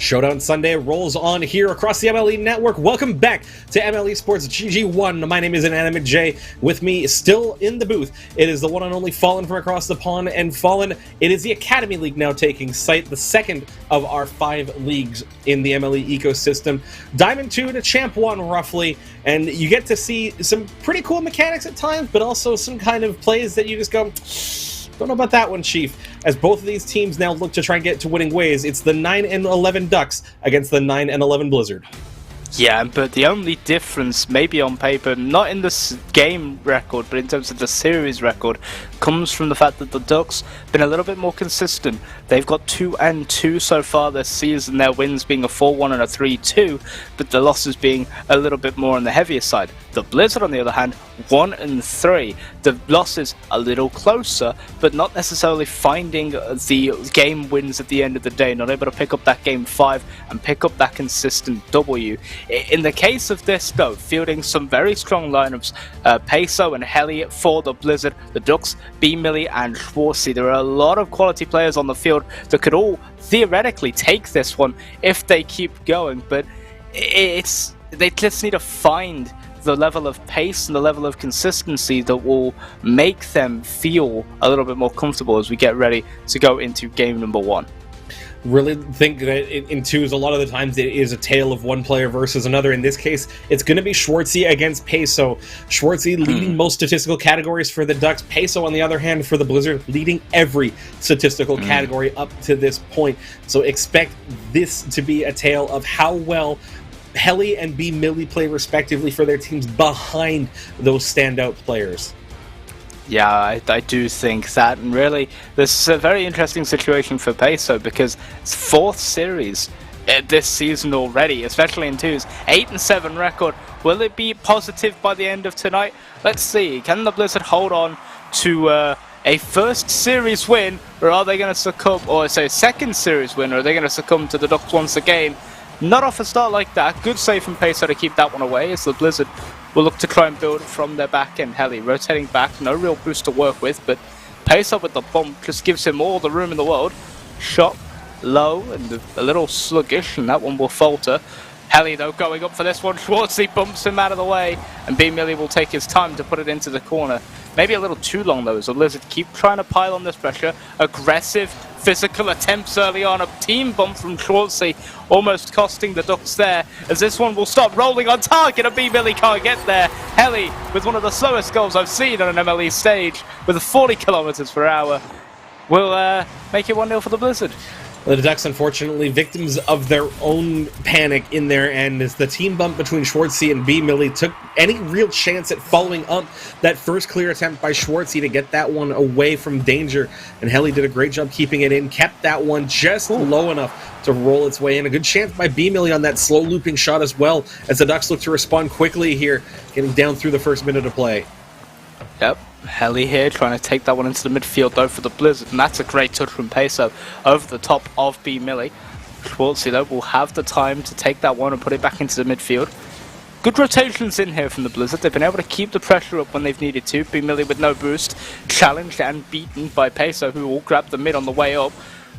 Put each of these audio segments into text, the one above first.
Showdown Sunday rolls on here across the MLE Network. Welcome back to MLE Sports GG1. My name is Inanimate J. With me, still in the booth, it is the one and only Fallen from across the pond. And Fallen, it is the Academy League now taking site, the second of our 5 leagues in the MLE ecosystem. Diamond 2 to Champ 1, roughly. And you get to see some pretty cool mechanics at times, but also some kind of plays that you just go, don't know about that one, Chief. As both of these teams now look to try and get to winning ways, it's the 9-11 Ducks against the 9-11 Blizzard. Yeah, but the only difference, maybe on paper, not in the game record, but in terms of the series record, comes from the fact that the Ducks have been a little bit more consistent. They've got 2-2 so far this season, their wins being a 4-1 and a 3-2, but the losses being a little bit more on the heavier side. The Blizzard, on the other hand, 1-3. The losses a little closer, but not necessarily finding the game wins at the end of the day, not able to pick up that game 5 and pick up that consistent W. In the case of this, though, fielding some very strong lineups, Peso and Heli for the Blizzard, the Ducks, B-Millie and Schwartzy. There are a lot of quality players on the field that could all theoretically take this one if they keep going, but they just need to find the level of pace and the level of consistency that will make them feel a little bit more comfortable as we get ready to go into game number 1. Really think that in twos, a lot of the times it is a tale of one player versus another. In this case, it's going to be Schwartzy against Peso. Schwartzy leading most statistical categories for the Ducks. Peso, on the other hand, for the Blizzard, leading every statistical category up to this point. So expect this to be a tale of how well Heli and B-Millie play respectively for their teams behind those standout players. Yeah, I do think that, and really, this is a very interesting situation for Peso because it's 4th series this season already, especially in twos. 8-7 record. Will it be positive by the end of tonight? Let's see. Can the Blizzard hold on to a first series win, or are they going to succumb, or say second series win, or are they going to succumb to the Ducks once again? Not off a start like that. Good save from Peso to keep that one away as the Blizzard will look to try and build from their back end. Heli rotating back, no real boost to work with, but Peso with the bump just gives him all the room in the world. Shot low and a little sluggish, and that one will falter. Heli, though, going up for this one. Schwartzy bumps him out of the way, and B-Millie will take his time to put it into the corner. Maybe a little too long, though, as the Blizzard keep trying to pile on this pressure. Aggressive, physical attempts early on. A team bump from Schwartzy, almost costing the Ducks there, as this one will stop rolling on target, and B-Millie can't get there. Heli, with one of the slowest goals I've seen on an MLE stage, with 40 kilometers per hour, will make it 1-0 for the Blizzard. The Ducks, unfortunately, victims of their own panic in their end as the team bump between Schwartzy and B-Millie took any real chance at following up that first clear attempt by Schwartzy to get that one away from danger. And Heli did a great job keeping it in, kept that one just low enough to roll its way in. A good chance by B-Millie on that slow looping shot as well, as the Ducks look to respond quickly here, getting down through the first minute of play. Yep. Heli here trying to take that one into the midfield though for the Blizzard, and that's a great touch from Peso over the top of B-Millie. Schwartzy though will have the time to take that one and put it back into the midfield. Good rotations in here from the Blizzard. They've been able to keep the pressure up when they've needed to. B-Millie with no boost, challenged and beaten by Peso, who will grab the mid on the way up.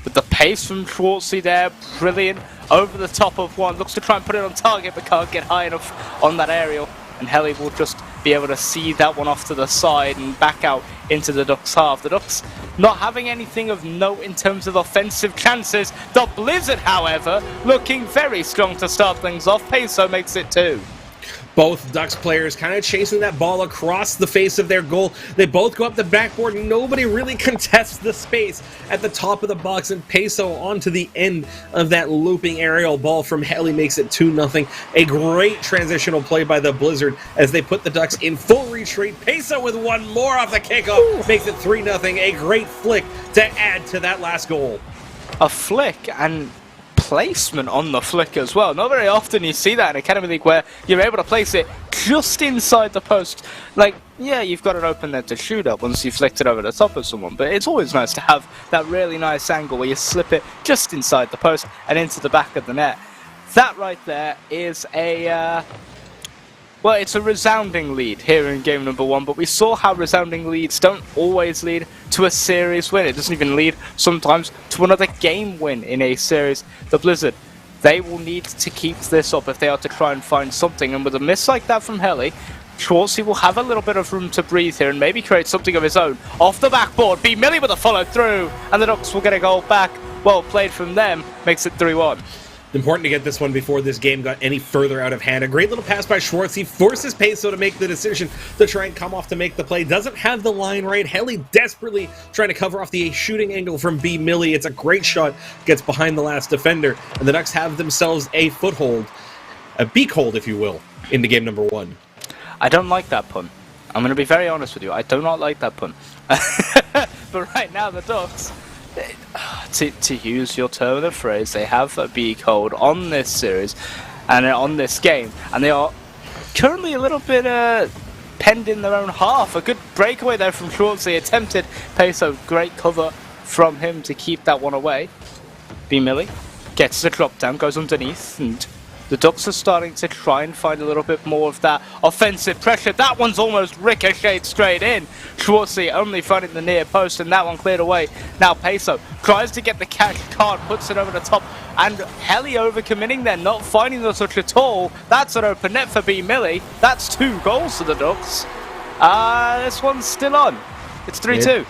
With the pace from Schwartzy there, brilliant, over the top of one, looks to try and put it on target but can't get high enough on that aerial, and Heli will just be able to see that one off to the side and back out into the Ducks half. The Ducks not having anything of note in terms of offensive chances. The Blizzard, however, looking very strong to start things off. Peso makes it 2. Both Ducks players kind of chasing that ball across the face of their goal. They both go up the backboard. Nobody really contests the space at the top of the box, and Peso onto the end of that looping aerial ball from Heli makes it 2-0. A great transitional play by the Blizzard as they put the Ducks in full retreat. Peso with one more off the kickoff makes it 3-0. A great flick to add to that last goal. A flick and placement on the flick as well. Not very often you see that in Academy League where you're able to place it just inside the post. Like, yeah, you've got it open there to shoot up once you've flicked it over the top of someone, but it's always nice to have that really nice angle where you slip it just inside the post and into the back of the net. That right there is a Well, it's a resounding lead here in game number 1, but we saw how resounding leads don't always lead to a series win. It doesn't even lead sometimes to another game win in a series. The Blizzard They will need to keep this up if they are to try and find something. And with a miss like that from Heli, Schwartzy will have a little bit of room to breathe here and maybe create something of his own. Off the backboard, B-Millie with a follow through, and the Ducks will get a goal back. Well played from them, makes it 3-1. Important to get this one before this game got any further out of hand. A great little pass by Schwartz. He forces Peso to make the decision to try and come off to make the play. Doesn't have the line right. Heli desperately trying to cover off the shooting angle from B-Millie. It's a great shot. Gets behind the last defender. And the Ducks have themselves a foothold. A beak hold, if you will, into game number 1. I don't like that pun. I'm going to be very honest with you. I do not like that pun. But right now, the Ducks... To use your turn of phrase, they have a beak hold on this series and on this game, and they are currently a little bit penned in their own half. A good breakaway there from Schwartz. They attempted Peso, great cover from him to keep that one away. B-Millie gets the drop down, goes underneath, and the Ducks are starting to try and find a little bit more of that offensive pressure. That one's almost ricocheted straight in. Schwartzy only finding the near post, and that one cleared away. Now Peso tries to get the catch, can't, puts it over the top, and Heli overcommitting there, not finding the touch at all. That's an open net for B-Millie. That's 2 goals for the Ducks. This one's still on. It's 3-2.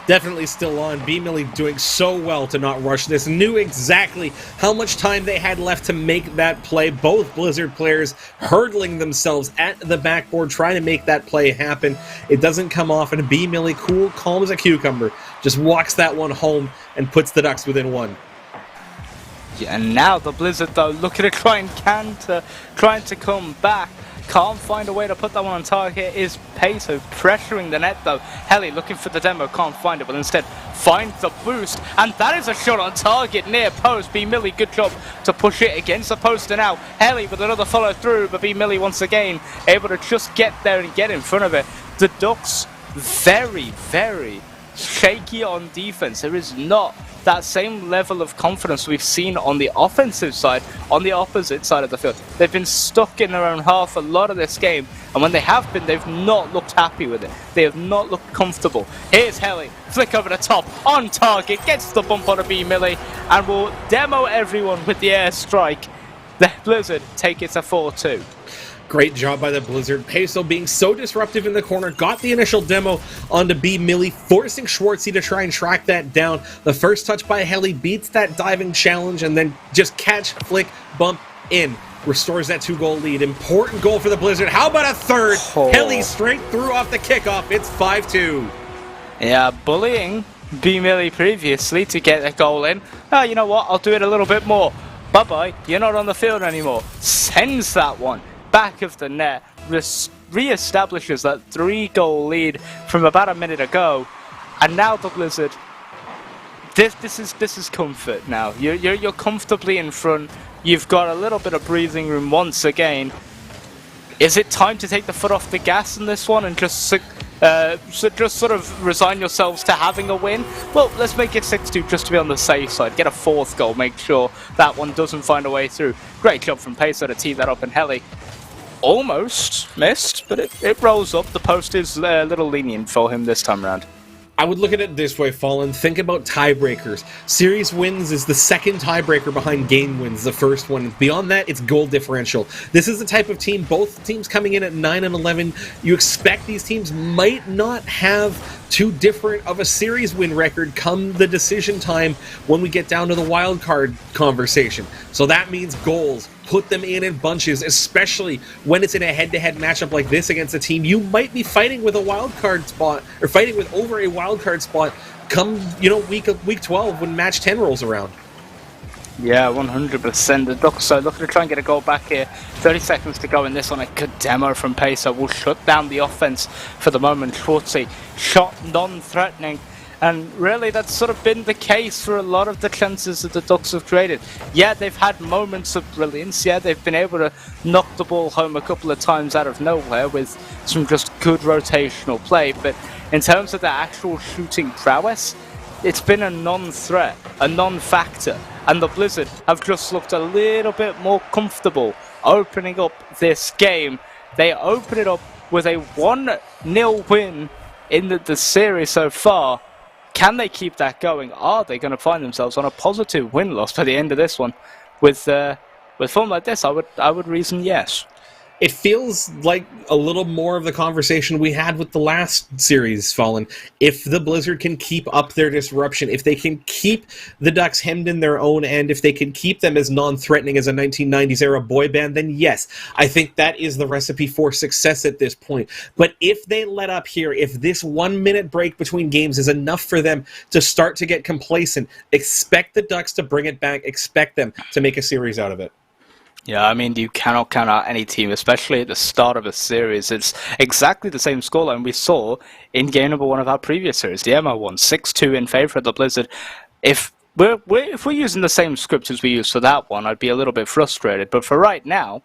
Definitely still on. B-Millie doing so well to not rush this. Knew exactly how much time they had left to make that play. Both Blizzard players hurdling themselves at the backboard, trying to make that play happen. It doesn't come off, and B-Millie, cool, calm as a cucumber, just walks that one home and puts the Ducks within 1. Yeah, and now the Blizzard, though, looking to trying to come back. Can't find a way to put that one on target. Is Peso pressuring the net, though. Heli looking for the demo, can't find it, but instead finds the boost, and that is a shot on target near post. B-Millie, good job to push it against the post, and now Heli with another follow through, but B-Millie once again able to just get there and get in front of it. The Ducks very, very shaky on defense. There is not that same level of confidence we've seen on the offensive side, on the opposite side of the field. They've been stuck in their own half a lot of this game, and when they have been, they've not looked happy with it. They have not looked comfortable. Here's Heli, flick over the top, on target, gets the bump on a B-Millie, and will demo everyone with the airstrike. The Blizzard take it to 4-2. Great job by the Blizzard. Peso being so disruptive in the corner, got the initial demo onto B-Millie, forcing Schwartzy to try and track that down. The first touch by Heli beats that diving challenge, and then just catch, flick, bump, in. Restores that 2-goal lead. Important goal for the Blizzard. How about a third? Oh. Heli straight through off the kickoff. It's 5-2. Yeah, bullying B-Millie previously to get a goal in. Oh, you know what? I'll do it a little bit more. Bye-bye. You're not on the field anymore. Sends that one back of the net, re-establishes that 3-goal lead from about a minute ago, and now the Blizzard. This is comfort now. You're comfortably in front. You've got a little bit of breathing room once again. Is it time to take the foot off the gas in this one and just sort of resign yourselves to having a win? Well, let's make it 6-2 just to be on the safe side. Get a 4th goal. Make sure that one doesn't find a way through. Great job from Peso to tee that up, and Heli almost missed, but it rolls up. The post is a little lenient for him this time around. I would look at it this way, Fallen. Think about tiebreakers. Series wins is the second tiebreaker behind game wins, the first one. Beyond that, it's goal differential. This is the type of team, both teams coming in at 9 and 11, you expect these teams might not have too different of a series win record come the decision time when we get down to the wild card conversation. So that means goals. Put them in bunches, especially when it's in a head-to-head matchup like this against a team you might be fighting with a wild card spot, or fighting with over a wild card spot come, week 12 when match 10 rolls around. Yeah, 100%. The Ducks are looking to try and get a goal back here. 30 seconds to go in this one. A good demo from Peso will shut down the offense for the moment. Schwartzy shot non-threatening. And really, that's sort of been the case for a lot of the chances that the Ducks have created. Yeah, they've had moments of brilliance. Yeah, they've been able to knock the ball home a couple of times out of nowhere with some just good rotational play. But in terms of the actual shooting prowess, it's been a non-threat, a non-factor. And the Blizzard have just looked a little bit more comfortable opening up this game. They open it up with a 1-0 win in the series so far. Can they keep that going? Are they going to find themselves on a positive win-loss by the end of this one? with form like this, I would reason yes. It feels like a little more of the conversation we had with the last series, Fallen. If the Blizzard can keep up their disruption, if they can keep the Ducks hemmed in their own end, if they can keep them as non-threatening as a 1990s era boy band, then yes, I think that is the recipe for success at this point. But if they let up here, if this 1 minute break between games is enough for them to start to get complacent, expect the Ducks to bring it back, expect them to make a series out of it. Yeah, I mean, you cannot count out any team, especially at the start of a series. It's exactly the same scoreline we saw in game number 1 of our previous series. The ML won 6-2 in favor of the Blizzard. If we're using the same script as we used for that one, I'd be a little bit frustrated. But for right now,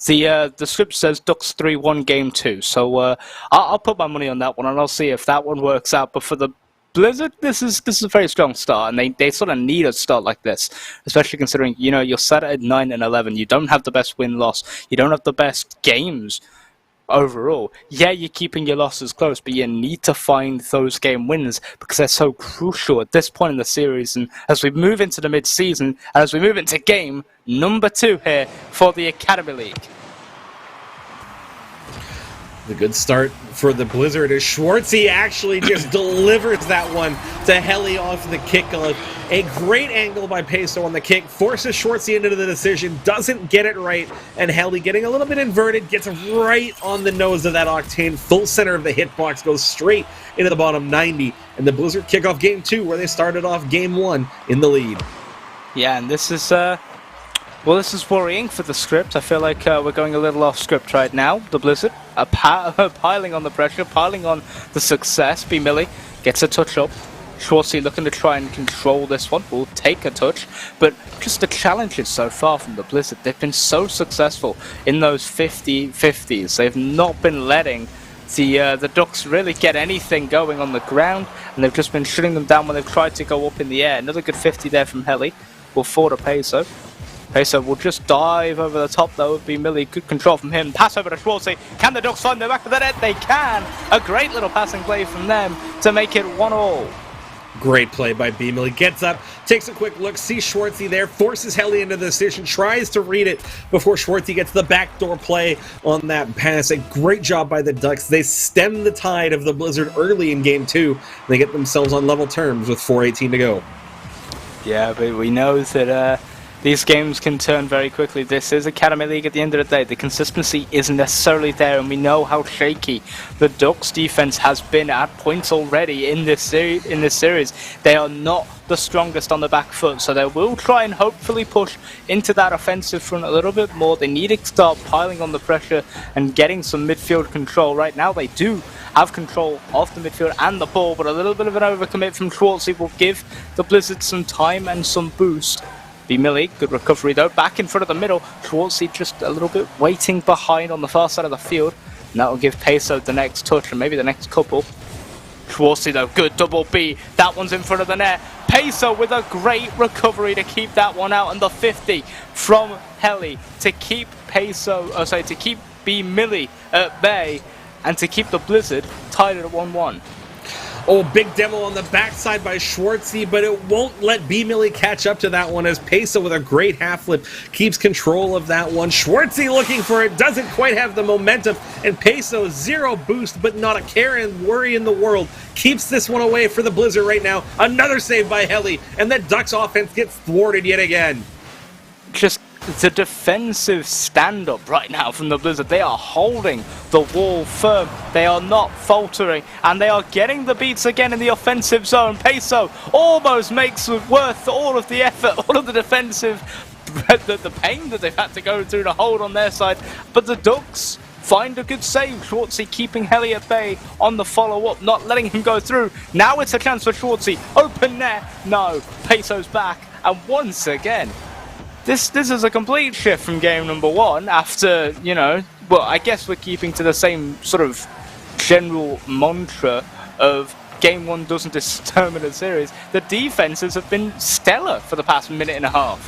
the script says Ducks 3-1 game 2. So I'll put my money on that one, and I'll see if that one works out. But for the Blizzard, this is a very strong start, and they sort of need a start like this, especially considering, you know, you're set at 9-11. You don't have the best win-loss. You don't have the best games overall. Yeah, you're keeping your losses close, but you need to find those game wins because they're so crucial at this point in the series. And as we move into the mid-season, and as we move into game number 2 here for the Academy League. The good start for the Blizzard is Schwartzy actually just delivers that one to Heli off the kickoff. A great angle by Peso on the kick, forces Schwartzy into the decision, doesn't get it right, and Heli, getting a little bit inverted, gets right on the nose of that Octane. Full center of the hitbox, goes straight into the bottom 90, and the Blizzard kick off game 2 where they started off game 1 in the lead. Yeah, and this is well, this is worrying for the script. I feel like we're going a little off script right now. The Blizzard are piling on the pressure, piling on the success. B-Millie gets a touch up. Schwartzy looking to try and control this one. Will take a touch. But just the challenges so far from the Blizzard. They've been so successful in those 50-50s. They've not been letting the Ducks really get anything going on the ground. And they've just been shutting them down when they've tried to go up in the air. Another good 50 there from Heli. Will fall to Peso. Peso will just dive over the top, though. B-Millie, good control from him. Pass over to Schwartzy. Can the Ducks find the back of the net? They can! A great little passing play from them to make it 1-1. Great play by B-Millie. Gets up, takes a quick look, sees Schwartzy there, forces Heli into the decision, tries to read it before Schwartzy gets the backdoor play on that pass. A great job by the Ducks. They stem the tide of the Blizzard early in game 2. They get themselves on level terms with 4:18 to go. Yeah, but we know that these games can turn very quickly. This is Academy League at the end of the day. The consistency isn't necessarily there, and we know how shaky the Ducks defense has been at points already in this series. They are not the strongest on the back foot, so they will try and hopefully push into that offensive front a little bit more. They need to start piling on the pressure and getting some midfield control. Right now they do have control of the midfield and the ball, but a little bit of an overcommit from Schwartzy will give the Blizzard some time and some boost. B-Millie, good recovery though, back in front of the middle. Schwartzy just a little bit waiting behind on the far side of the field. And that will give Peso the next touch and maybe the next couple. Schwartzy though, good double B. That one's in front of the net. Peso with a great recovery to keep that one out. And the 50 from Heli to keep to keep B-Millie at bay and to keep the Blizzard tied at 1-1. Oh, big demo on the backside by Schwartzy, but it won't let B-Millie catch up to that one as Peso with a great half flip keeps control of that one. Schwartzy looking for it, doesn't quite have the momentum, and Peso, zero boost, but not a care and worry in the world. Keeps this one away for the Blizzard right now. Another save by Heli, and the Ducks offense gets thwarted yet again. Just the defensive stand-up right now from the Blizzard. They are holding the wall firm. They are not faltering, and they are getting the beats again in the offensive zone. Peso almost makes it worth all of the effort, all of the defensive, the pain that they've had to go through to hold on their side. But the Ducks find a good save. Schwartzy keeping Heli at bay on the follow-up, not letting him go through. Now it's a chance for Schwartzy. Open net. No. Peso's back, and once again, This is a complete shift from game number 1 after, you know, well, I guess we're keeping to the same sort of general mantra of game 1 doesn't determine a series. The defenses have been stellar for the past minute and a half.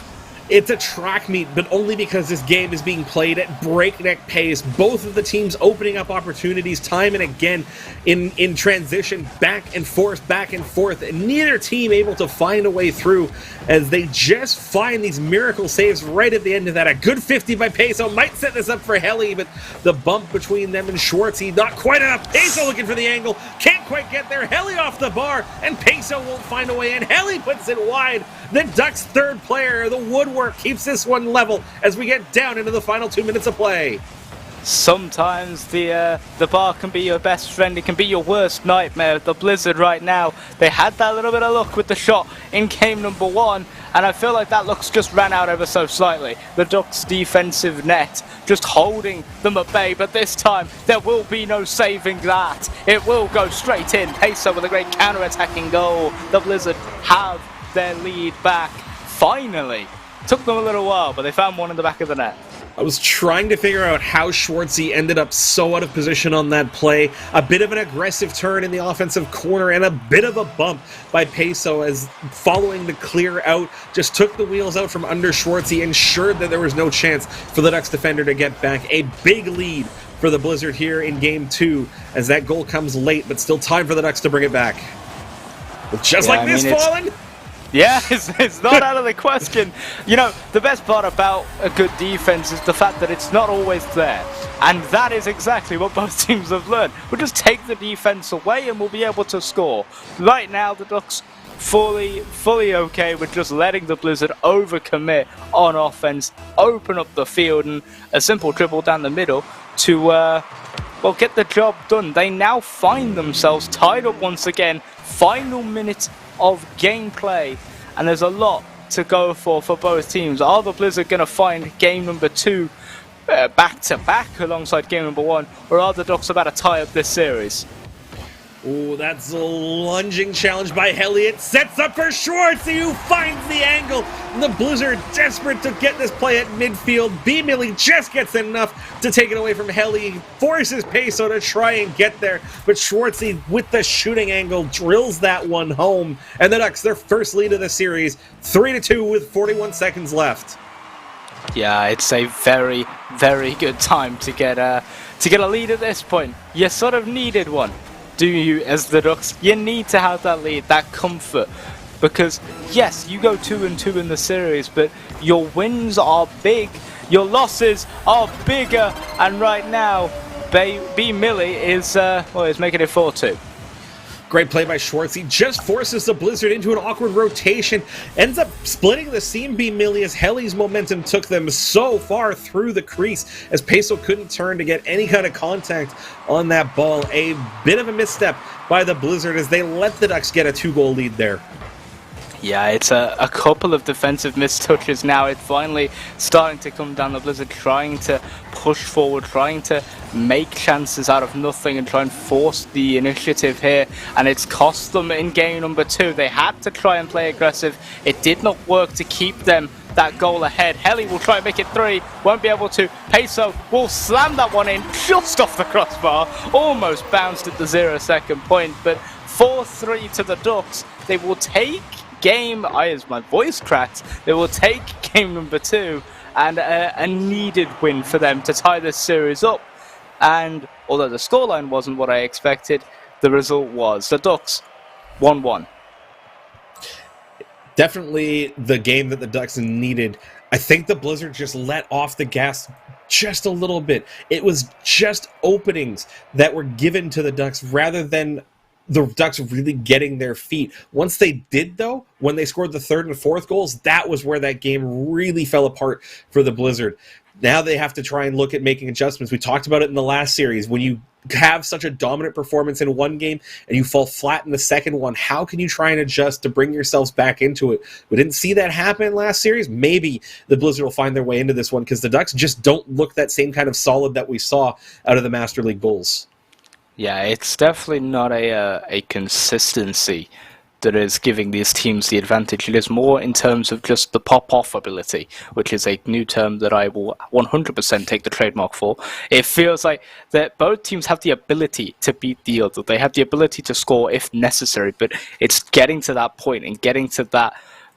It's a track meet, but only because this game is being played at breakneck pace. Both of the teams opening up opportunities time and again in transition, back and forth, and neither team able to find a way through as they just find these miracle saves right at the end of that. A good 50 by Peso might set this up for Heli, but the bump between them and Schwartzy, not quite enough. Peso looking for the angle, can't quite get there. Heli off the bar, and Peso won't find a way in. Heli puts it wide. The Ducks' third player, the woodwork, keeps this one level as we get down into the final 2 minutes of play. Sometimes the bar can be your best friend, it can be your worst nightmare. The Blizzard right now, they had that little bit of luck with the shot in game number 1, and I feel like that luck's just ran out ever so slightly. The Ducks' defensive net just holding them at bay, but this time there will be no saving that. It will go straight in. Peso with a great counter-attacking goal. The Blizzard have their lead back, finally. Took them a little while, but they found one in the back of the net. I was trying to figure out how Schwartzy ended up so out of position on that play. A bit of an aggressive turn in the offensive corner and a bit of a bump by Peso as following the clear out just took the wheels out from under Schwartzy, ensured that there was no chance for the Ducks defender to get back. A big lead for the Blizzard here in Game 2 as that goal comes late, but still time for the Ducks to bring it back. But just like this, Fallen... Yeah, it's not out of the question. You know, the best part about a good defense is the fact that it's not always there. And that is exactly what both teams have learned. We'll just take the defense away and we'll be able to score. Right now, the Ducks fully okay with just letting the Blizzard overcommit on offense, open up the field, and a simple dribble down the middle to, well, get the job done. They now find themselves tied up once again. Final minute of gameplay, and there's a lot to go for both teams. Are the Blizzard going to find game number 2 back to back alongside game number 1, or are the Ducks about to tie up this series? Oh, that's a lunging challenge by Heli. It sets up for Schwartzy, who finds the angle. The Blizzard desperate to get this play at midfield. B-Millie just gets enough to take it away from Heli. Forces Peso to try and get there, but Schwartzy with the shooting angle drills that one home. And the Ducks, their first lead of the series, 3-2 with 41 seconds left. Yeah, it's a very good time to get a lead at this point. You sort of needed one. Do you, as the Ducks? You need to have that lead, that comfort, because yes, you go 2-2 in the series, but your wins are big, your losses are bigger, and right now, B-Millie is making it 4-2. Great play by Schwartzy, just forces the Blizzard into an awkward rotation, ends up splitting the seam. B-Millie as Heli's momentum took them so far through the crease as Peso couldn't turn to get any kind of contact on that ball. A bit of a misstep by the Blizzard as they let the Ducks get a 2-goal lead there. Yeah, it's a couple of defensive mistouches now. It's finally starting to come down. The Blizzard trying to push forward, trying to make chances out of nothing and try and force the initiative here. And it's cost them in game number 2. They had to try and play aggressive. It did not work to keep them that goal ahead. Heli will try and make it 3. Won't be able to. Peso will slam that one in just off the crossbar. Almost bounced at the 0-second point. But 4-3 to the Ducks. They will take as my voice cracked, they will take game number 2 and a needed win for them to tie this series up. And although the scoreline wasn't what I expected, the result was the Ducks 1-1. Definitely the game that the Ducks needed. I think the Blizzard just let off the gas just a little bit. It was just openings that were given to the Ducks rather than the Ducks really getting their feet. Once they did, though, when they scored the 3rd and 4th goals, that was where that game really fell apart for the Blizzard. Now they have to try and look at making adjustments. We talked about it in the last series. When you have such a dominant performance in one game and you fall flat in the second one, how can you try and adjust to bring yourselves back into it? We didn't see that happen last series. Maybe the Blizzard will find their way into this one because the Ducks just don't look that same kind of solid that we saw out of the Master League Bulls. Yeah, it's definitely not a consistency that is giving these teams the advantage. It is more in terms of just the pop-off ability, which is a new term that I will 100% take the trademark for. It feels like that both teams have the ability to beat the other. They have the ability to score if necessary, but it's getting to that point and getting to that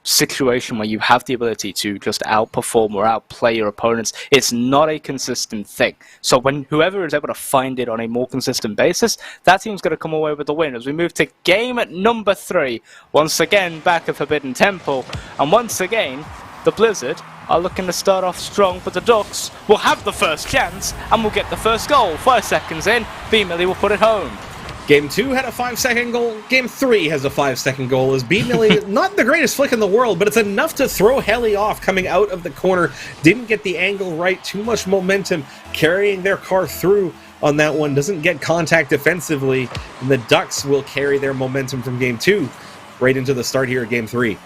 situation where you have the ability to just outperform or outplay your opponents, it's not a consistent thing. So when whoever is able to find it on a more consistent basis, that team's going to come away with the win. As we move to game number 3, once again back at Forbidden Temple, and once again the Blizzard are looking to start off strong, but the Ducks will have the first chance and will get the first goal. 5 seconds in, B-Millie will put it home. Game 2 had a 5-second goal. Game 3 has a 5-second goal. As B-Millie, not the greatest flick in the world, but it's enough to throw Heli off coming out of the corner. Didn't get the angle right. Too much momentum carrying their car through on that one. Doesn't get contact defensively. And the Ducks will carry their momentum from Game 2 right into the start here of Game 3.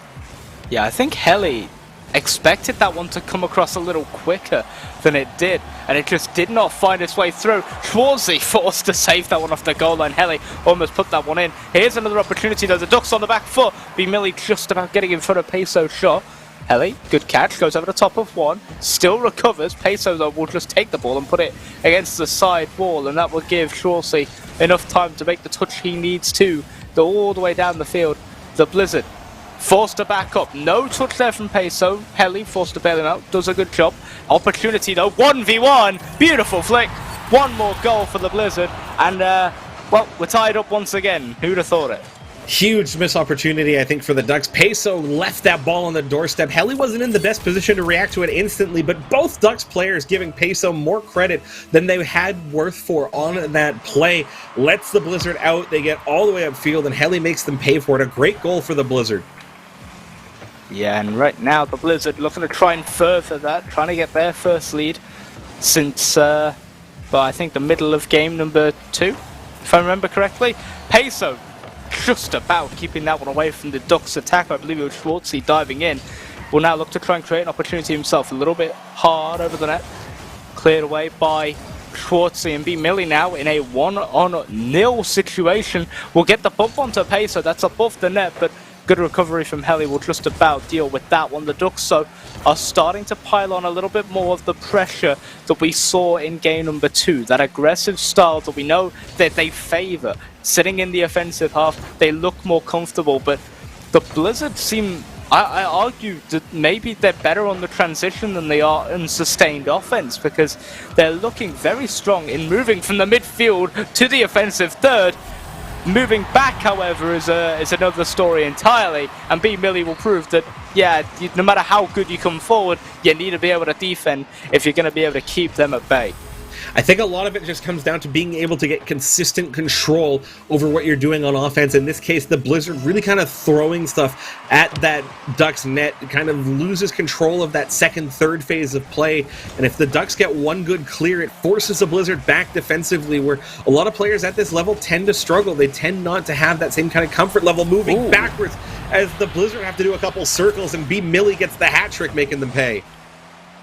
Yeah, I think Heli expected that one to come across a little quicker than it did, and it just did not find its way through. Schwarzy forced to save that one off the goal line. Heli almost put that one in. Here's another opportunity though. The Ducks on the back foot. B-Millie just about getting in front of Peso's shot. Heli, good catch, goes over the top of one, still recovers. Peso though will just take the ball and put it against the side wall, and that will give Schwarzy enough time to make the touch he needs to go all the way down the field. The Blizzard forced to back up. No touch there from Peso. Heli forced to bail him out. Does a good job. Opportunity though. 1v1. Beautiful flick. One more goal for the Blizzard. And, well, we're tied up once again. Who'd have thought it? Huge missed opportunity, I think, for the Ducks. Peso left that ball on the doorstep. Heli wasn't in the best position to react to it instantly, but both Ducks players giving Peso more credit than they had worth for on that play. Lets the Blizzard out. They get all the way upfield, and Heli makes them pay for it. A great goal for the Blizzard. Yeah, and right now the Blizzard looking to try and further that, trying to get their first lead since, well, I think the middle of game number 2, if I remember correctly. Peso just about keeping that one away from the Ducks' attack. I believe it was Schwarzy diving in. Will now look to try and create an opportunity himself. A little bit hard over the net. Cleared away by Schwarzy, and B-Millie now in a 1-0 situation. Will get the bump onto Peso. That's above the net, but good recovery from Heli will just about deal with that one. The Ducks so are starting to pile on a little bit more of the pressure that we saw in game number 2. That aggressive style that we know that they favour. Sitting in the offensive half, they look more comfortable, but the Blizzard seem, I argue that maybe they're better on the transition than they are in sustained offense, because they're looking very strong in moving from the midfield to the offensive third. Moving back, however, is another story entirely, and B-Millie will prove that, yeah, no matter how good you come forward, you need to be able to defend if you're going to be able to keep them at bay. I think a lot of it just comes down to being able to get consistent control over what you're doing on offense. In this case, the Blizzard really kind of throwing stuff at that Ducks net, kind of loses control of that second, third phase of play. And if the Ducks get one good clear, it forces the Blizzard back defensively, where a lot of players at this level tend to struggle. They tend not to have that same kind of comfort level moving backwards, as the Blizzard have to do a couple circles, and B-Millie gets the hat trick, making them pay.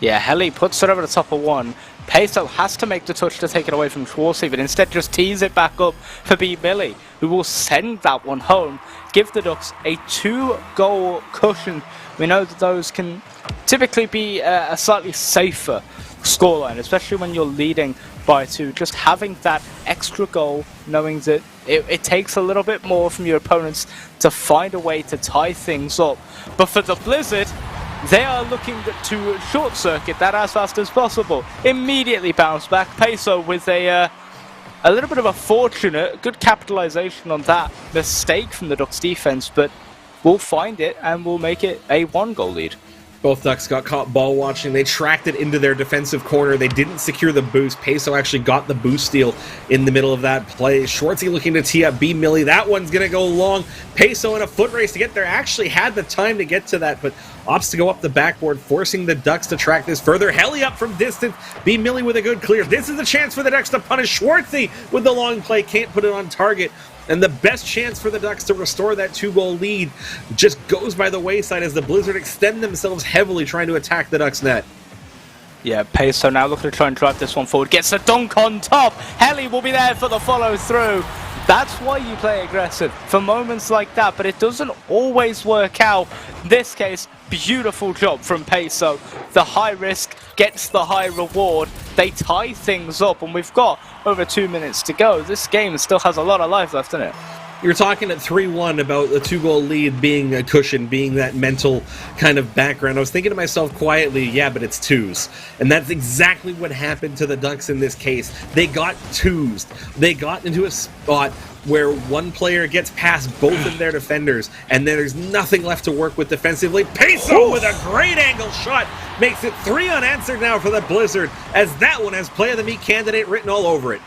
Yeah, Heli puts it over the top of one. Peso has to make the touch to take it away from Schwarzy, but instead just tees it back up for B-Millie, who will send that one home. Give the Ducks a 2-goal cushion. We know that those can typically be a slightly safer scoreline, especially when you're leading by 2. Just having that extra goal, knowing that it takes a little bit more from your opponents to find a way to tie things up. But for the Blizzard, they are looking to short-circuit that as fast as possible. Immediately bounce back. Peso with a little bit of a fortunate, good capitalization on that mistake from the Ducks defense, but we'll find it and we'll make it a 1-goal lead. Both Ducks got caught ball watching. They tracked it into their defensive corner. They didn't secure the boost. Peso actually got the boost steal in the middle of that play. Schwarzy looking to tee up B-Millie. That one's going to go long. Peso in a foot race to get there. Actually had the time to get to that, but opts to go up the backboard, forcing the Ducks to track this further. Heli up from distance. B-Millie with a good clear. This is a chance for the Ducks to punish. Schwarzy with the long play. Can't put it on target. And the best chance for the Ducks to restore that 2-goal lead just goes by the wayside as the Blizzard extend themselves heavily trying to attack the Ducks net. Yeah, Peso now looking to try and drive this one forward. Gets a dunk on top. Heli will be there for the follow-through. That's why you play aggressive, for moments like that, but it doesn't always work out. In this case, beautiful job from Peso. The high risk gets the high reward. They tie things up, and we've got over 2 minutes to go. This game still has a lot of life left in it. You're talking at 3-1 about a 2-goal lead being a cushion, being that mental kind of background. I was thinking to myself quietly, yeah, but it's twos. And that's exactly what happened to the Ducks in this case. They got twosed. They got into a spot where one player gets past both of their defenders, and then there's nothing left to work with defensively. Peso with a great angle shot makes it 3 unanswered now for the Blizzard, as that one has Play of the Meet candidate written all over it.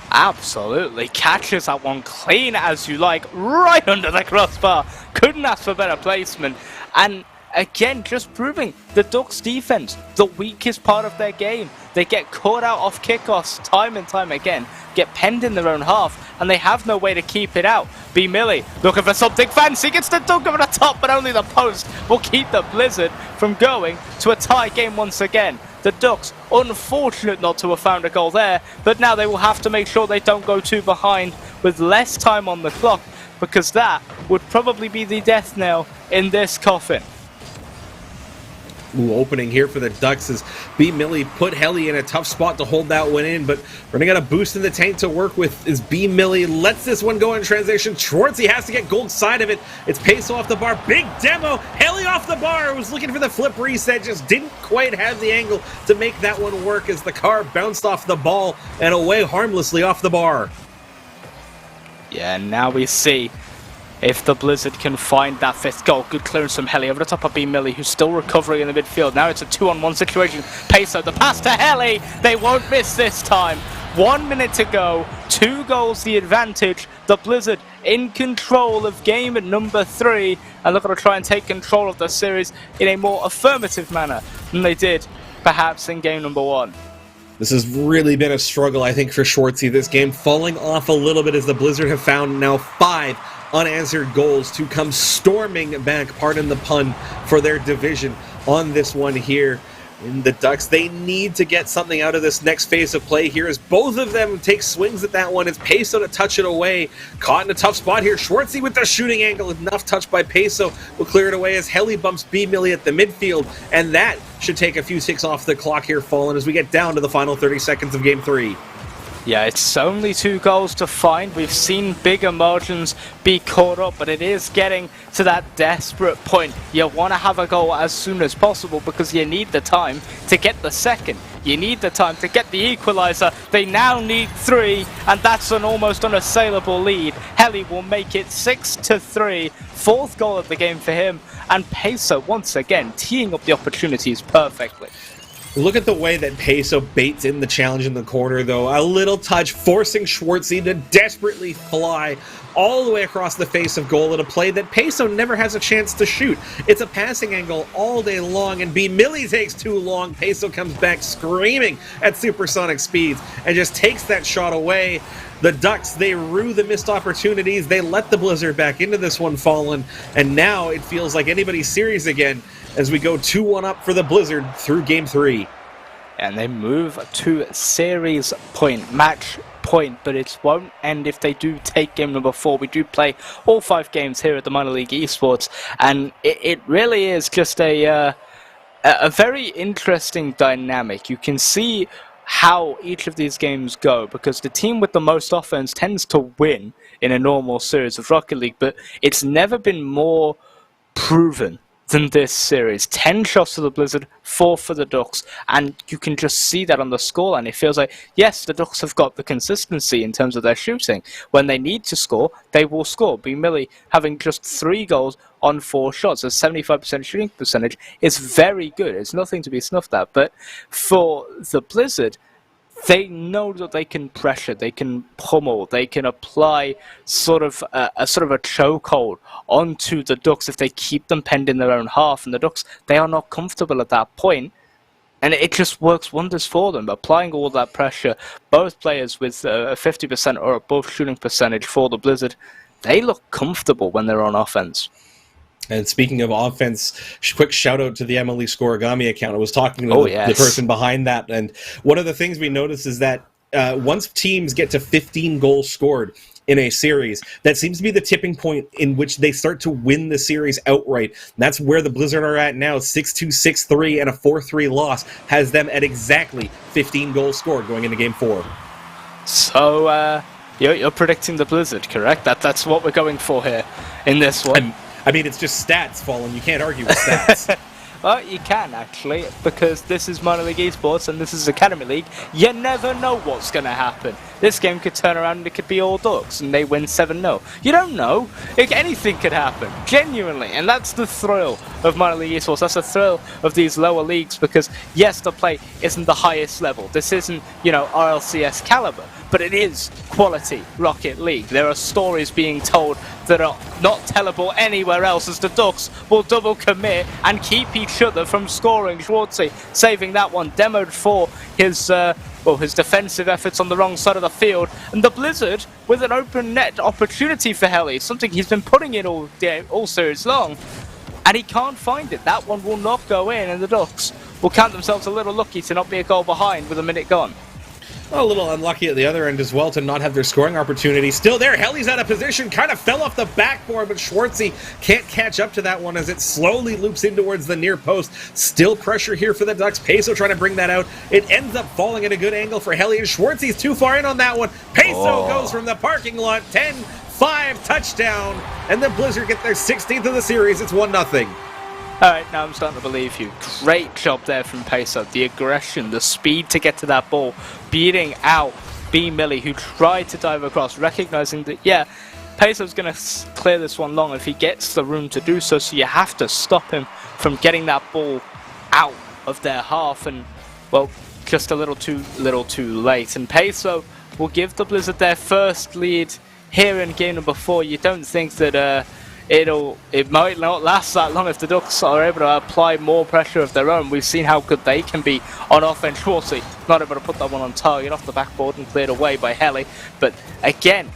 Absolutely. Catches that one clean as you like, right under the crossbar. Couldn't ask for better placement. And again, just proving the Ducks defense, the weakest part of their game. They get caught out off kickoffs time and time again, get penned in their own half, and they have no way to keep it out. MLE looking for something fancy, gets the dunk over the top, but only the post will keep the Blizzard from going to a tie game once again. The Ducks, unfortunate not to have found a goal there, but now they will have to make sure they don't go too behind with less time on the clock, because that would probably be the death knell in this coffin. Ooh, opening here for the Ducks as MLE put Helly in a tough spot to hold that one in, but we're going to get a boost in the tank to work with as MLE lets this one go in transition. Schwartzy has to get gold side of it. It's Peso off the bar. Big demo. Helly off the bar. Was looking for the flip reset. Just didn't quite have the angle to make that one work as the car bounced off the ball and away harmlessly off the bar. Yeah, now we see if the Blizzard can find that 5th goal. Good clearance from Helly over the top of MLE, who's still recovering in the midfield. Now it's a 2-on-1 situation. Peso, the pass to Helly. They won't miss this time. 1 minute to go. 2 goals the advantage. The Blizzard in control of game at number 3. And they're going to try and take control of the series in a more affirmative manner than they did perhaps in game number 1. This has really been a struggle, I think, for Schwartzy this game, falling off a little bit as the Blizzard have found now 5 unanswered goals to come storming back, pardon the pun, for their division on this one here. In the Ducks, they need to get something out of this next phase of play here as both of them take swings at that one. It's Peso to touch it away. Caught in a tough spot here. Schwartzy with the shooting angle. Enough touch by Peso will clear it away as Helly bumps MLE at the midfield. And that should take a few ticks off the clock here, Fallen, as we get down to the final 30 seconds of Game 3. Yeah, it's only 2 goals to find. We've seen bigger margins be caught up, but it is getting to that desperate point. You want to have a goal as soon as possible because you need the time to get the second. You need the time to get the equaliser. They now need 3, and that's an almost unassailable lead. Helly will make it 6-3. 4th goal of the game for him, and Peso once again teeing up the opportunities perfectly. Look at the way that Peso baits in the challenge in the corner, though. A little touch, forcing Schwartzy to desperately fly all the way across the face of goal at a play that Peso never has a chance to shoot. It's a passing angle all day long, and MLE takes too long. Peso comes back screaming at supersonic speeds and just takes that shot away. The Ducks, they rue the missed opportunities. They let the Blizzard back into this one, Fallen, and now it feels like anybody's series again as we go 2-1 up for the Blizzard through Game 3. And they move to series point, match point, but it won't end if they do take game number 4. We do play all 5 games here at the Minor League Esports, and it really is just a very interesting dynamic. You can see how each of these games go, because the team with the most offense tends to win in a normal series of Rocket League, but it's never been more proven than this series. 10 shots for the Blizzard, 4 for the Ducks, and you can just see that on the scoreline. It feels like, yes, the Ducks have got the consistency in terms of their shooting. When they need to score, they will score. MLE having just 3 goals on 4 shots, a 75% shooting percentage is very good. It's nothing to be snuffed at, but for the Blizzard, they know that they can pressure, they can pummel, they can apply sort of a chokehold onto the Ducks if they keep them penned in their own half. And the Ducks, they are not comfortable at that point, and it just works wonders for them. Applying all that pressure, both players with a 50% or above shooting percentage for the Blizzard, they look comfortable when they're on offense. And speaking of offense, quick shout out to the MLE Scoregami account. I was talking to the person behind that, and one of the things we noticed is that once teams get to 15 goals scored in a series, that seems to be the tipping point in which they start to win the series outright. And that's where the Blizzard are at now. 6-2, 6-3, and a 4-3 loss has them at exactly 15 goals scored going into Game 4. So, You're predicting the Blizzard, correct? That's what we're going for here in this one. I mean, it's just stats, Fallen. You can't argue with stats. Well, you can actually, because this is minor league esports and this is Academy League. You never know what's going to happen. This game could turn around and it could be all Ducks and they win 7-0. You don't know. Anything could happen, genuinely. And that's the thrill of minor league esports. That's the thrill of these lower leagues because, yes, the play isn't the highest level. This isn't, RLCS caliber, but it is quality Rocket League. There are stories being told that are not tellable anywhere else as the Ducks will double commit and keep each other from scoring. Schwartzy saving that one, demoed for his defensive efforts on the wrong side of the field, and the Blizzard with an open net opportunity for Heli, something he's been putting in all series long, and he can't find it. That one will not go in, and the Ducks will count themselves a little lucky to not be a goal behind with a minute gone. A little unlucky at the other end as well to not have their scoring opportunity. Still there, Heli's out of position, kind of fell off the backboard, but Schwartzy can't catch up to that one as it slowly loops in towards the near post. Still pressure here for the Ducks. Peso trying to bring that out. It ends up falling at a good angle for Heli, and Schwartzy's too far in on that one. Peso goes from the parking lot, 10-5 touchdown, and the Blizzard get their 16th of the series. It's 1-0. Alright, now I'm starting to believe you. Great job there from Peso. The aggression, the speed to get to that ball, beating out MLE, who tried to dive across, recognizing that, yeah, Peso's going to clear this one long if he gets the room to do so, so you have to stop him from getting that ball out of their half, and, well, just a little too late. And Peso will give the Blizzard their first lead here in game number 4. You don't think that it might not last that long if the Ducks are able to apply more pressure of their own. We've seen how good they can be on offense. Schwartzy not able to put that one on target, off the backboard and cleared away by Heli. But again,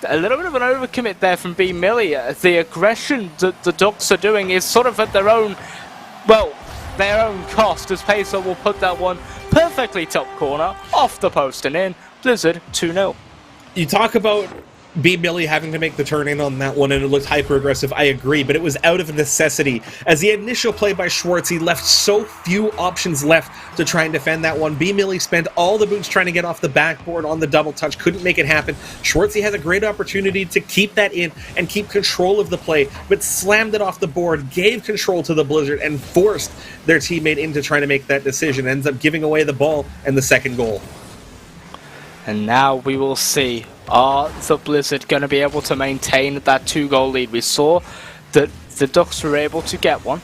a little bit of an overcommit there from MLE. The aggression that the Ducks are doing is sort of at their own cost, as Peso will put that one perfectly top corner, off the post and in. Blizzard 2-0. You talk about MLE having to make the turn in on that one, and it looked hyper-aggressive. I agree, but it was out of necessity, as the initial play by Schwartzy left so few options left to try and defend that one. MLE spent all the boots trying to get off the backboard on the double touch, couldn't make it happen. Schwartzy has a great opportunity to keep that in and keep control of the play, but slammed it off the board, gave control to the Blizzard, and forced their teammate into trying to make that decision. Ends up giving away the ball and the second goal. And now we will see, are the Blizzard going to be able to maintain that 2-goal lead? We saw that the Ducks were able to get one,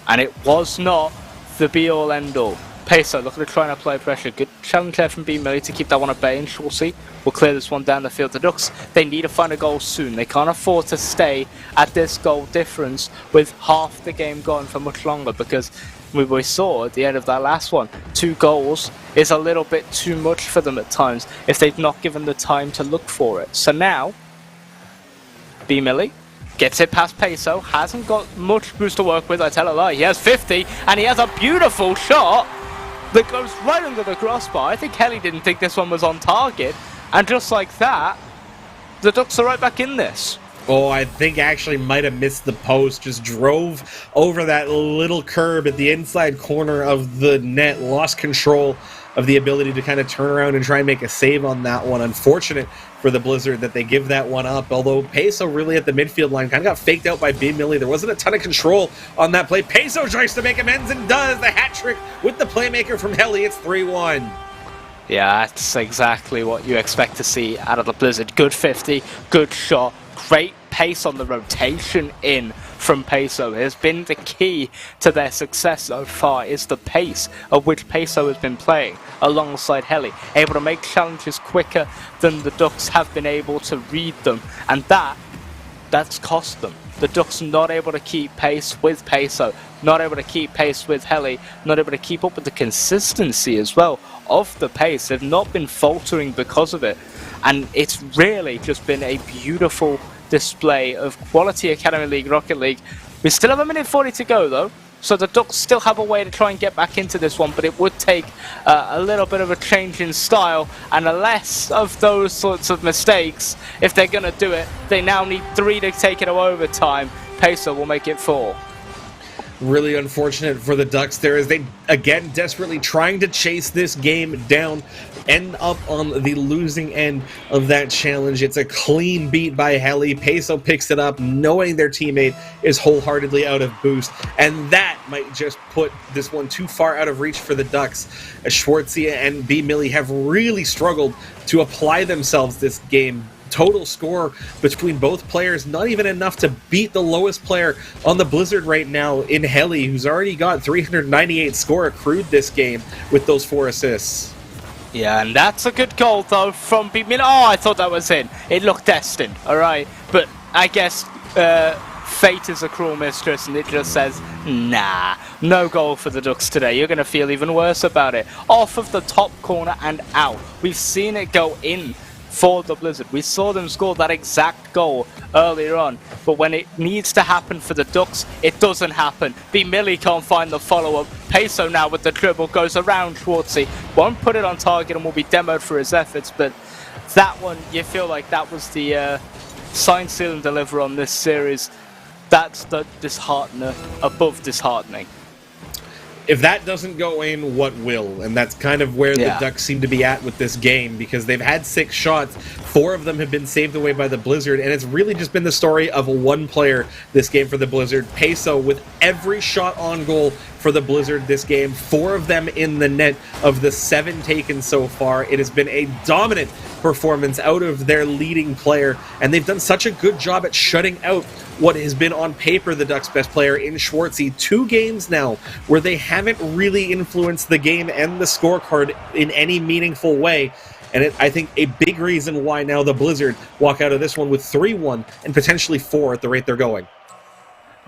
and it was not the be-all, end-all. Peso looking to try and apply pressure. Good challenge there from MLE to keep that one at bay, and Schwartzy will clear this one down the field. The Ducks, they need to find a goal soon. They can't afford to stay at this goal difference with half the game gone for much longer, because we saw at the end of that last one, 2 goals is a little bit too much for them at times if they've not given the time to look for it. So now, MLE gets it past Peso, hasn't got much boost to work with, I tell a lie. He has 50, and he has a beautiful shot that goes right under the crossbar. I think Heli didn't think this one was on target, and just like that, the Ducks are right back in this. Oh, I think actually might have missed the post, just drove over that little curb at the inside corner of the net, lost control of the ability to kind of turn around and try and make a save on that one. Unfortunate for the Blizzard that they give that one up, although Peso really at the midfield line kind of got faked out by MLE. There wasn't a ton of control on that play. Peso tries to make amends and does the hat trick with the playmaker from Heli. It's 3-1. Yeah, that's exactly what you expect to see out of the Blizzard. Good 50, good shot, great pace on the rotation in from Peso. Has been the key to their success so far, is the pace of which Peso has been playing alongside Heli, able to make challenges quicker than the Ducks have been able to read them, and that's cost them. The Ducks not able to keep pace with Peso, not able to keep pace with Heli, not able to keep up with the consistency as well of the pace. They've not been faltering because of it, and it's really just been a beautiful display of quality Academy League, Rocket League. We still have 1:40 to go though, so the Ducks still have a way to try and get back into this one, but it would take a little bit of a change in style and a less of those sorts of mistakes if they're going to do it. They now need 3 to take it to overtime. Peso will make it 4. Really unfortunate for the Ducks there as they, again, desperately trying to chase this game down, end up on the losing end of that challenge. It's a clean beat by Heli. Peso picks it up, knowing their teammate is wholeheartedly out of boost, and that might just put this one too far out of reach for the Ducks. Schwartzia and MLE have really struggled to apply themselves this game. Total score between both players, not even enough to beat the lowest player on the Blizzard right now in Heli, who's already got 398 score accrued this game with those 4 assists. Yeah, and that's a good goal, though, from MLE. Oh, I thought that was in. It looked destined, alright? But I guess fate is a cruel mistress, and it just says, nah, no goal for the Ducks today. You're going to feel even worse about it. Off of the top corner and out. We've seen it go in for the Blizzard. We saw them score that exact goal earlier on, but when it needs to happen for the Ducks, it doesn't happen. MLE can't find the follow-up. Peso now with the dribble goes around Schwartzy, won't put it on target and will be demoed for his efforts, but that one, you feel like that was the sign, seal and deliver on this series. That's the disheartener above disheartening. If that doesn't go in, what will? And that's kind of where the Ducks seem to be at with this game, because they've had 6 shots, 4 of them have been saved away by the Blizzard, and it's really just been the story of one player this game for the Blizzard, Peso, with every shot on goal for the Blizzard this game, 4 of them in the net of the 7 taken so far. It has been a dominant performance out of their leading player, and they've done such a good job at shutting out what has been on paper the Ducks' best player in Schwartzy. 2 games now where they haven't really influenced the game and the scorecard in any meaningful way. And I think a big reason why now the Blizzard walk out of this one with 3-1 and potentially 4 at the rate they're going.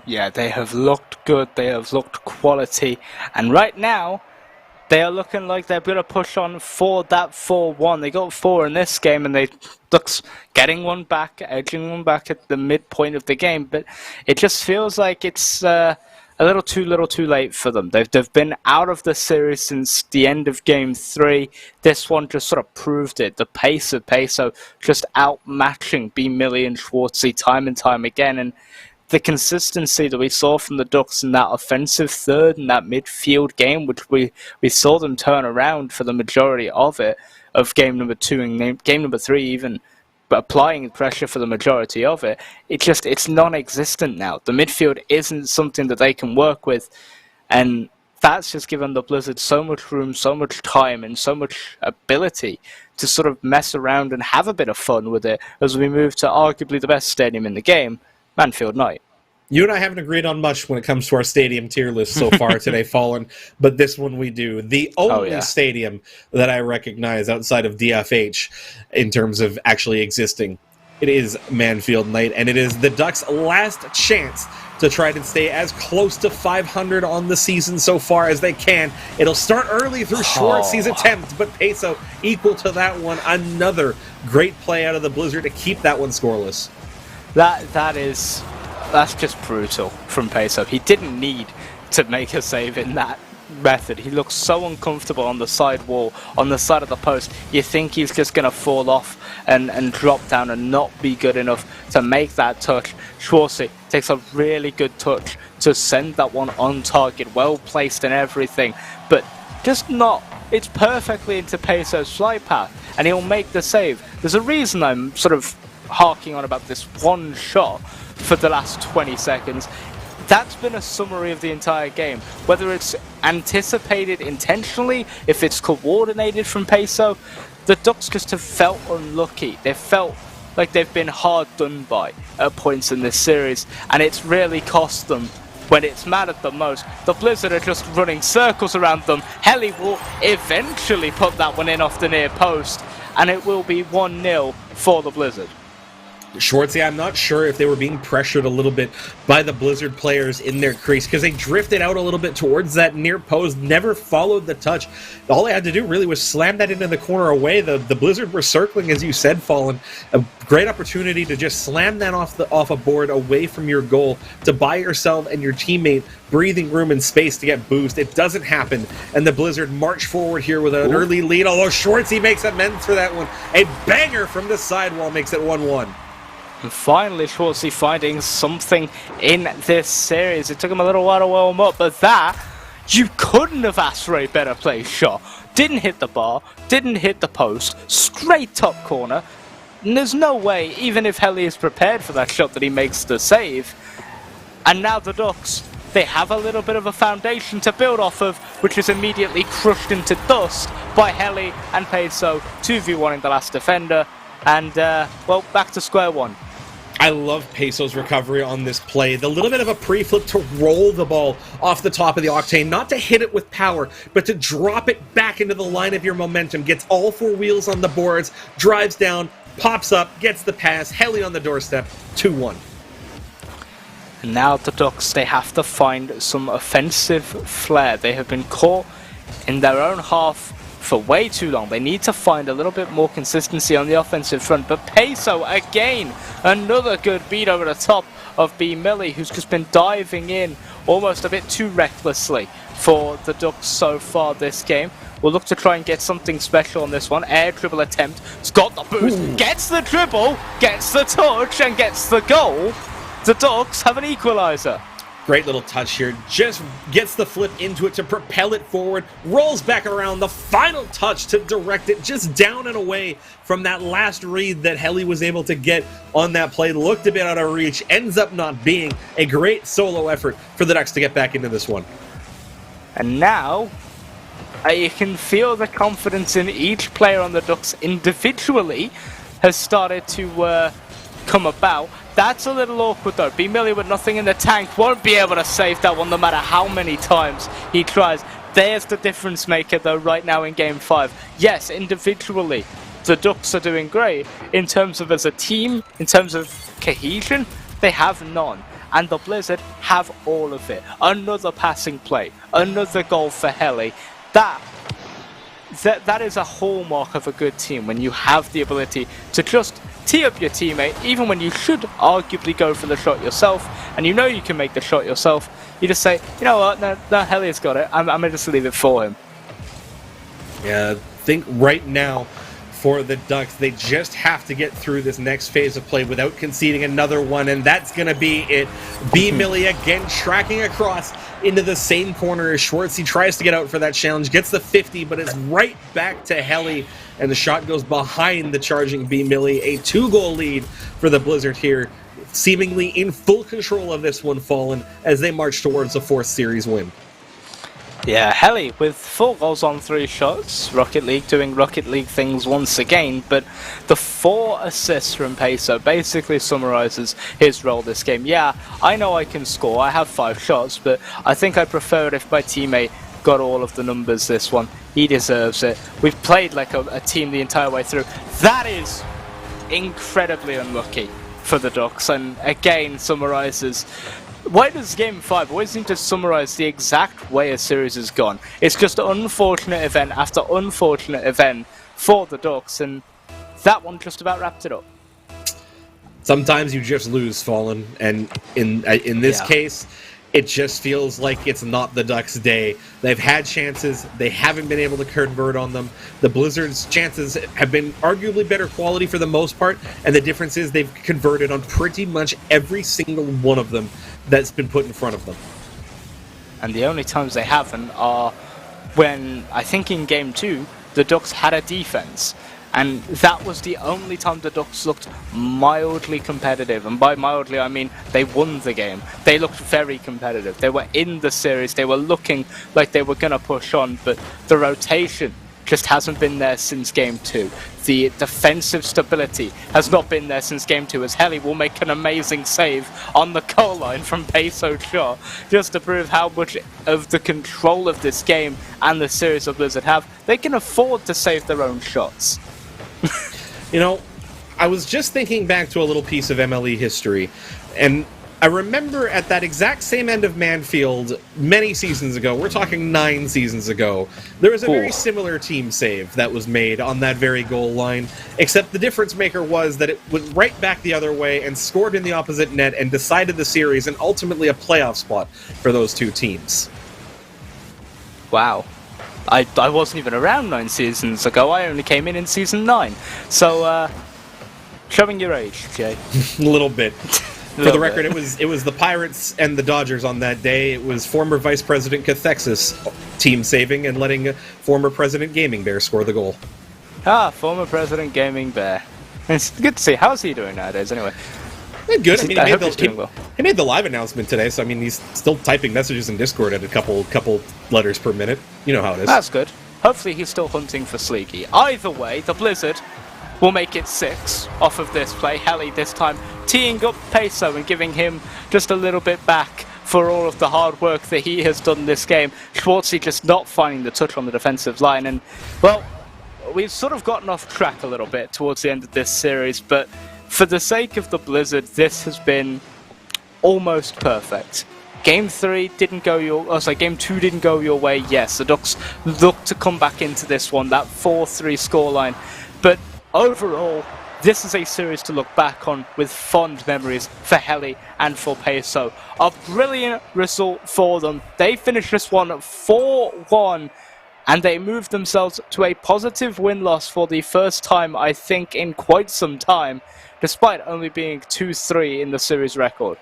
Yeah, they have looked good, they have looked quality, and right now they are looking like they're going to push on for that 4-1. They got 4 in this game, and they Ducks getting one back, edging one back at the midpoint of the game, but it just feels like it's a little too late for them. They've been out of the series since the end of Game 3. This one just sort of proved it. The pace of Peso just outmatching MLE and Schwartzy time and time again, and the consistency that we saw from the Ducks in that offensive third and that midfield game, which we saw them turn around for the majority of it, of game number 2 and game number 3 even, but applying pressure for the majority of it, it's non-existent now. The midfield isn't something that they can work with, and that's just given the Blizzard so much room, so much time, and so much ability to sort of mess around and have a bit of fun with it as we move to arguably the best stadium in the game, Manfield Night. You and I haven't agreed on much when it comes to our stadium tier list so far today, Fallen, but this one we do. The only stadium that I recognize outside of DFH in terms of actually existing, it is Manfield Night, and it is the Ducks' last chance to try to stay as close to 500 on the season so far as they can. It'll start early through Schwartzy's attempt, but Peso equal to that one. Another great play out of the Blizzard to keep that one scoreless. That's just brutal from Peso. He didn't need to make a save in that method. He looks so uncomfortable on the side wall, on the side of the post. You think he's just going to fall off and drop down and not be good enough to make that touch. Schwartzy takes a really good touch to send that one on target, well placed and everything, but just not. It's perfectly into Peso's flight path, and he'll make the save. There's a reason I'm sort of harking on about this one shot for the last 20 seconds. That's been a summary of the entire game. Whether it's anticipated intentionally, if it's coordinated from Peso, the Ducks just have felt unlucky. They've felt like they've been hard done by at points in this series, and it's really cost them when it's mattered the most. The Blizzard are just running circles around them. Heli will eventually put that one in off the near post, and it will be 1-0 for the Blizzard. Schwartzy, I'm not sure if they were being pressured a little bit by the Blizzard players in their crease, because they drifted out a little bit towards that near post, never followed the touch. All they had to do really was slam that into the corner away. The Blizzard were circling, as you said, Fallen. A great opportunity to just slam that off a board away from your goal to buy yourself and your teammate breathing room and space to get boost. It doesn't happen, and the Blizzard march forward here with an early lead, although Schwartzy makes amends for that one. A banger from the sidewall makes it 1-1. And finally, Schwartzy finding something in this series. It took him a little while to warm up, but that, you couldn't have asked for a better place shot. Didn't hit the bar, didn't hit the post, straight top corner. And there's no way, even if Heli is prepared for that shot, that he makes the save. And now the Ducks, they have a little bit of a foundation to build off of, which is immediately crushed into dust by Heli and Peso, 2v1 in the last defender. And, well, back to square one. I love Peso's recovery on this play. The little bit of a pre-flip to roll the ball off the top of the Octane, not to hit it with power, but to drop it back into the line of your momentum. Gets all four wheels on the boards, drives down, pops up, gets the pass, Heli on the doorstep, 2-1. And now the Ducks, they have to find some offensive flair. They have been caught in their own half for way too long. They need to find a little bit more consistency on the offensive front. But Peso, again, another good beat over the top of MLE, who's just been diving in almost a bit too recklessly for the Ducks so far this game. We'll look to try and get something special on this one. Air dribble attempt. It's got the boost. Ooh. Gets the dribble, gets the touch, and gets the goal. The Ducks have an equaliser. Great little touch here. Just gets the flip into it to propel it forward. Rolls back around. The final touch to direct it just down and away from that last read that Heli was able to get on that play. Looked a bit out of reach. Ends up not being a great solo effort for the Ducks to get back into this one. And now, you can feel the confidence in each player on the Ducks individually has started to come about. That's a little awkward though. MLE with nothing in the tank won't be able to save that one no matter how many times he tries. There's the difference maker though right now in game 5. Yes, individually the Ducks are doing great. In terms of as a team, in terms of cohesion, they have none. And the Blizzard have all of it. Another passing play, another goal for Heli. That is a hallmark of a good team, when you have the ability to just tee up your teammate, even when you should arguably go for the shot yourself, and you know you can make the shot yourself. You just say, you know what, no, Heli's got it, I'm going to just leave it for him. Yeah, I think right now for the Ducks, they just have to get through this next phase of play without conceding another one, and that's going to be it. MLE again tracking across into the same corner as Schwartz. He tries to get out for that challenge, gets the 50, but it's right back to Heli, and the shot goes behind the charging MLE. A 2-goal lead for the Blizzard here, seemingly in full control of this one, Fallen, as they march towards a 4th series win. Yeah, Heli with 4 goals on 3 shots. Rocket League doing Rocket League things once again, but the 4 assists from Peso basically summarizes his role this game. Yeah, I know I can score, I have 5 shots, but I think I prefer it if my teammate got all of the numbers this one. He deserves it. We've played like a team the entire way through. That is incredibly unlucky for the Ducks, and again summarizes. Why does Game 5 always seem to summarize the exact way a series has gone? It's just unfortunate event after unfortunate event for the Ducks, and that one just about wrapped it up. Sometimes you just lose, Fallen, and in this case, it just feels like it's not the Ducks' day. They've had chances, they haven't been able to convert on them. The Blizzard's chances have been arguably better quality for the most part, and the difference is they've converted on pretty much every single one of them that's been put in front of them. And the only times they haven't are when, I think in Game 2, the Ducks had a defense. And that was the only time the Ducks looked mildly competitive. And by mildly, I mean they won the game. They looked very competitive. They were in the series. They were looking like they were going to push on. But the rotation just hasn't been there since Game 2. The defensive stability has not been there since Game 2, as Heli will make an amazing save on the goal line from Peso's shot, just to prove how much of the control of this game and the series of Blizzard have. They can afford to save their own shots. You know, I was just thinking back to a little piece of MLE history, and I remember at that exact same end of Manfield many seasons ago, we're talking 9 seasons ago, there was a very similar team save that was made on that very goal line, except the difference maker was that it went right back the other way and scored in the opposite net and decided the series and ultimately a playoff spot for those two teams. Wow. I wasn't even around 9 seasons ago. I only came in season 9. So, Showing your age, Jay. A little bit. For the record, it was the Pirates and the Dodgers on that day. It was former Vice President Cathexis team saving and letting former President Gaming Bear score the goal. Former President Gaming Bear. It's good to see. How's he doing nowadays, anyway? Good. I mean, Well. he made the live announcement today, so I mean, he's still typing messages in Discord at a couple letters per minute. You know how it is. That's good. Hopefully he's still hunting for Sleeky. Either way, the Blizzard will make it 6 off of this play. Heli this time teeing up Peso and giving him just a little bit back for all of the hard work that he has done this game. Schwartzy just not finding the touch on the defensive line. And, well, we've sort of gotten off track a little bit towards the end of this series, but for the sake of the Blizzard, this has been almost perfect. Game 2 didn't go your way. Yes, the Ducks looked to come back into this one, that 4-3 scoreline. But overall, this is a series to look back on with fond memories for Heli and for Peso. A brilliant result for them. They finished this one 4-1, and they moved themselves to a positive win-loss for the first time, I think, in quite some time, despite only being 2-3 in the series record.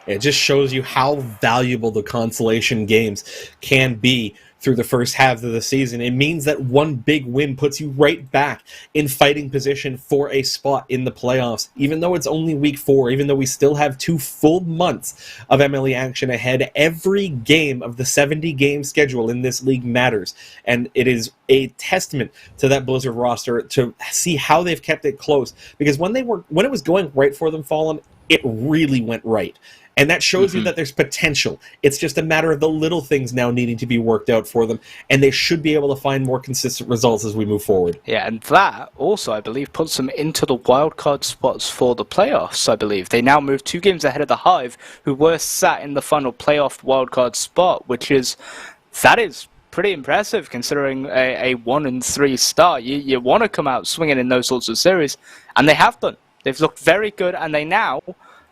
It just shows you how valuable the consolation games can be through the first half of the season. It means that one big win puts you right back in fighting position for a spot in the playoffs. Even though it's only week 4, even though we still have 2 full months of MLE action ahead, every game of the 70-game schedule in this league matters. And it is a testament to that Blizzard roster to see how they've kept it close. Because when it was going right for them, Fallen, it really went right. And that shows you that there's potential. It's just a matter of the little things now needing to be worked out for them, and they should be able to find more consistent results as we move forward. Yeah, and that also, I believe, puts them into the wildcard spots for the playoffs, I believe. They now move 2 games ahead of the Hive, who were sat in the final playoff wildcard spot, that is pretty impressive considering a 1-3 start. You want to come out swinging in those sorts of series, and they have done. They've looked very good, and they now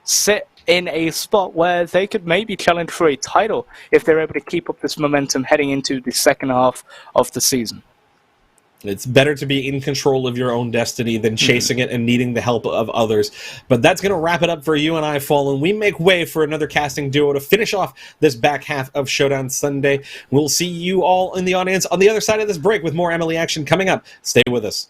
sit in a spot where they could maybe challenge for a title if they're able to keep up this momentum heading into the second half of the season. It's better to be in control of your own destiny than chasing it and needing the help of others. But that's going to wrap it up for you and I, Fallen. We make way for another casting duo to finish off this back half of Showdown Sunday. We'll see you all in the audience on the other side of this break with more MLE action coming up. Stay with us.